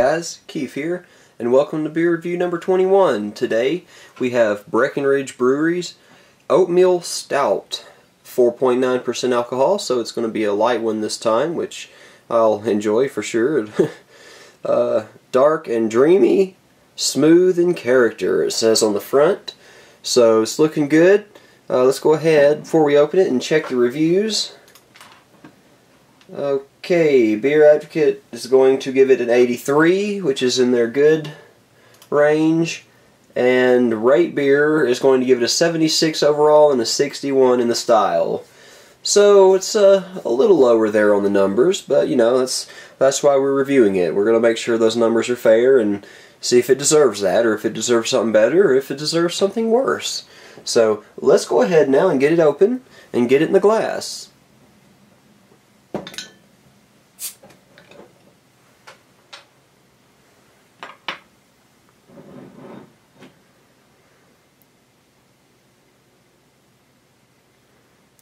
guys, Keith here, and welcome to beer review number 21. Today we have Breckenridge Brewery's Oatmeal Stout, 4.9% alcohol, so it's going to be a light one this time, which I'll enjoy for sure. Dark and dreamy, smooth in character, it says on the front, so it's looking good. Let's go ahead before we open it and check the reviews. Okay, Beer Advocate is going to give it an 83, which is in their good range, and Rate Beer is going to give it a 76 overall and a 61 in the style. So it's a little lower there on the numbers, but you know, that's why we're reviewing it. We're going to make sure those numbers are fair and see if it deserves that, or if it deserves something better, or if it deserves something worse. So let's go ahead now and get it open and get it in the glass.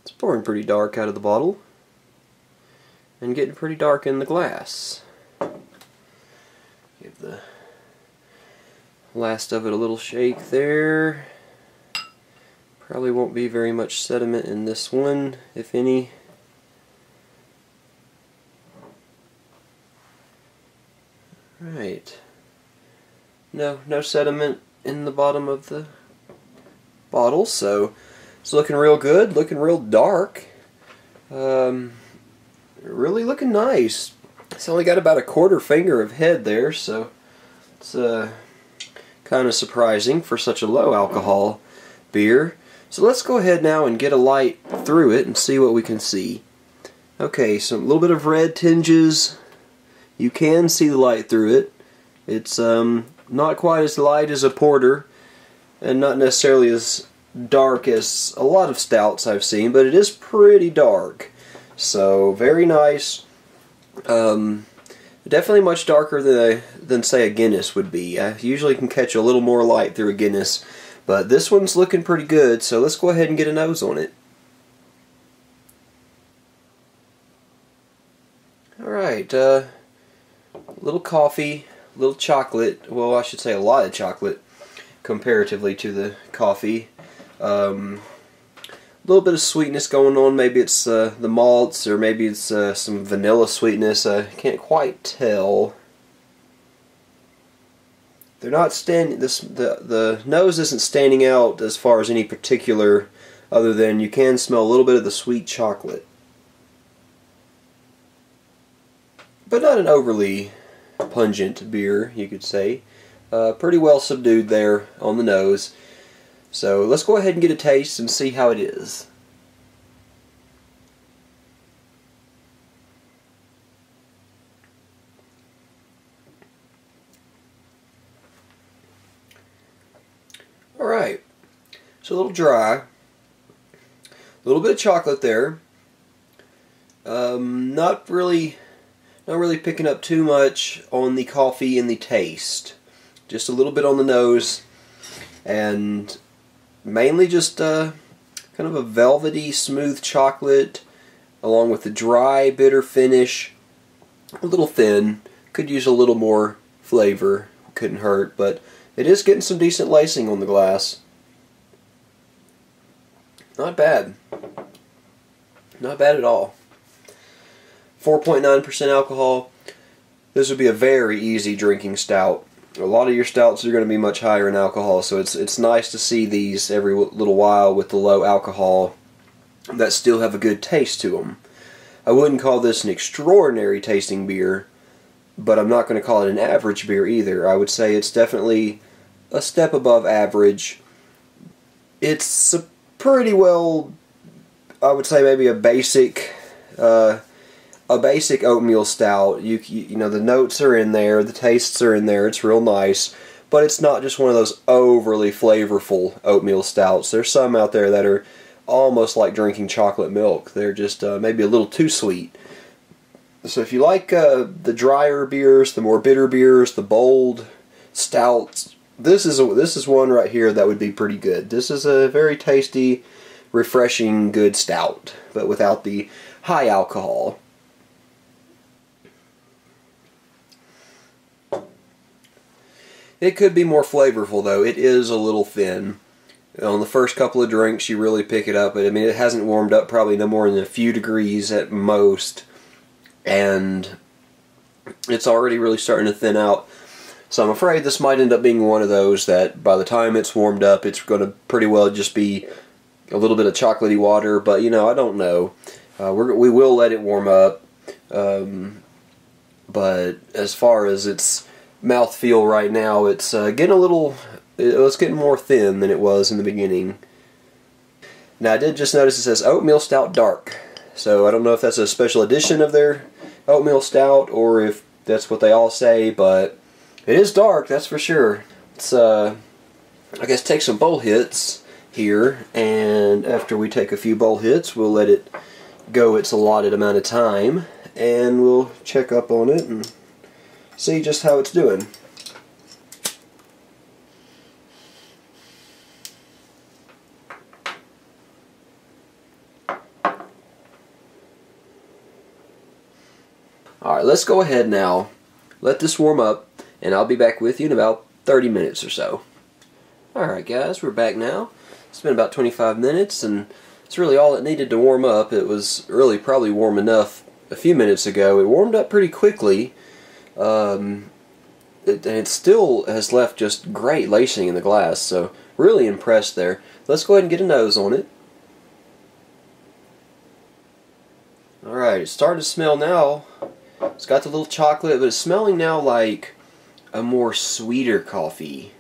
It's pouring pretty dark out of the bottle and getting pretty dark in the glass. Give the last of it a little shake there. Probably won't be very much sediment in this one, if any. Right. No sediment in the bottom of the bottle, so it's looking real good, looking real dark. Really looking nice. It's only got about a quarter finger of head there, so it's kind of surprising for such a low alcohol beer. So let's go ahead now and get a light through it and see what we can see. Okay, so a little bit of red tinges. You can see the light through it. It's not quite as light as a porter, and not necessarily as dark as a lot of stouts I've seen, but it is pretty dark. So very nice. Definitely much darker than say a Guinness would be. I usually can catch a little more light through a Guinness, but this one's looking pretty good, so let's go ahead and get a nose on it. Alright, little coffee, little chocolate, well I should say a lot of chocolate comparatively to the coffee. A little bit of sweetness going on, maybe it's the malts, or maybe it's some vanilla sweetness, I can't quite tell. They're not standing. The nose isn't standing out as far as any particular, other than you can smell a little bit of the sweet chocolate, but not an overly pungent beer, you could say. Pretty well subdued there on the nose. So let's go ahead and get a taste and see how it is. Alright, so a little dry, a little bit of chocolate there, not really picking up too much on the coffee and the taste, just a little bit on the nose, and mainly just kind of a velvety, smooth chocolate, along with the dry, bitter finish, a little thin, could use a little more flavor, couldn't hurt, but it is getting some decent lacing on the glass. Not bad. Not bad at all. 4.9% alcohol. This would be a very easy drinking stout. A lot of your stouts are going to be much higher in alcohol, so it's nice to see these every little while with the low alcohol that still have a good taste to them. I wouldn't call this an extraordinary tasting beer, but I'm not going to call it an average beer either. I would say it's definitely a step above average. It's a pretty well, I would say maybe a basic oatmeal stout. You know, the notes are in there, the tastes are in there, it's real nice, but it's not just one of those overly flavorful oatmeal stouts. There's some out there that are almost like drinking chocolate milk. They're just maybe a little too sweet. So if you like the drier beers, the more bitter beers, the bold stouts, this is one right here that would be pretty good. This is a very tasty, refreshing, good stout, but without the high alcohol. It could be more flavorful though. It is a little thin. On the first couple of drinks you really pick it up, but I mean it hasn't warmed up probably no more than a few degrees at most, and it's already really starting to thin out. So I'm afraid this might end up being one of those that by the time it's warmed up it's going to pretty well just be a little bit of chocolatey water, but you know, I don't know. We will let it warm up, but as far as its mouthfeel right now, it's getting more thin than it was in the beginning. Now I did just notice it says Oatmeal Stout Dark, so I don't know if that's a special edition of their Oatmeal Stout or if that's what they all say, but it is dark, that's for sure. Let's I guess take some bowl hits here, and after we take a few bowl hits we'll let it go its allotted amount of time and we'll check up on it and see just how it's doing. Alright, let's go ahead now, let this warm up, and I'll be back with you in about 30 minutes or so. Alright guys, we're back now. It's been about 25 minutes, and it's really all it needed to warm up. It was really probably warm enough a few minutes ago. It warmed up pretty quickly, and it still has left just great lacing in the glass, so really impressed there. Let's go ahead and get a nose on it. Alright, it's starting to smell now. It's got the little chocolate, but it's smelling now like a more sweeter coffee.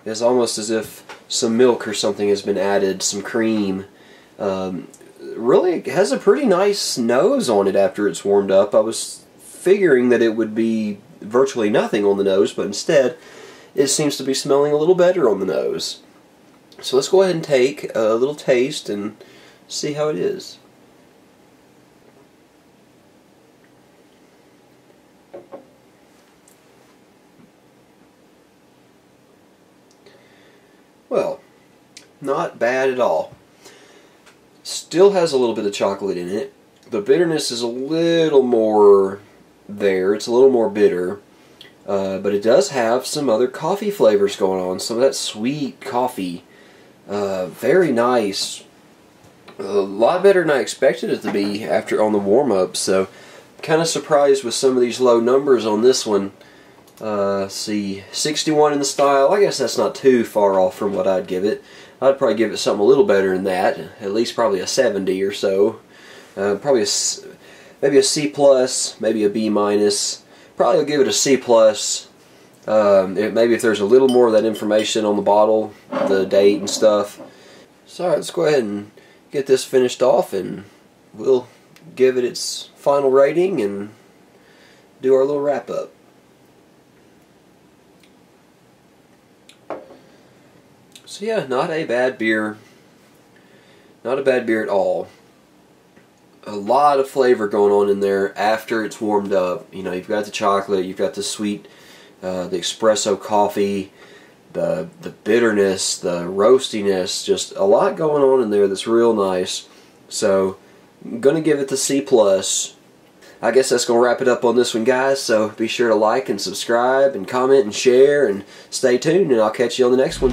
It's almost as if some milk or something has been added, some cream. Really, it has a pretty nice nose on it after it's warmed up. I was figuring that it would be virtually nothing on the nose, but instead it seems to be smelling a little better on the nose. So let's go ahead and take a little taste and see how it is. Well, not bad at all. Still has a little bit of chocolate in it. The bitterness is a little more there. It's a little more bitter. But it does have some other coffee flavors going on. Some of that sweet coffee. Very nice. A lot better than I expected it to be after on the warm-up. So, kind of surprised with some of these low numbers on this one. See, 61 in the style. I guess that's not too far off from what I'd give it. I'd probably give it something a little better than that. At least probably a 70 or so. Probably maybe a C+, maybe a B-. Probably I'll give it a C+. Maybe if there's a little more of that information on the bottle, the date and stuff. So alright, let's go ahead and get this finished off and we'll give it its final rating and do our little wrap up. So yeah, not a bad beer. Not a bad beer at all. A lot of flavor going on in there after it's warmed up. You know, you've got the chocolate, you've got the sweet, the espresso coffee, the bitterness, the roastiness, just a lot going on in there that's real nice. So, I'm going to give it the C+. I guess that's going to wrap it up on this one, guys. So, be sure to like and subscribe and comment and share and stay tuned, and I'll catch you on the next one.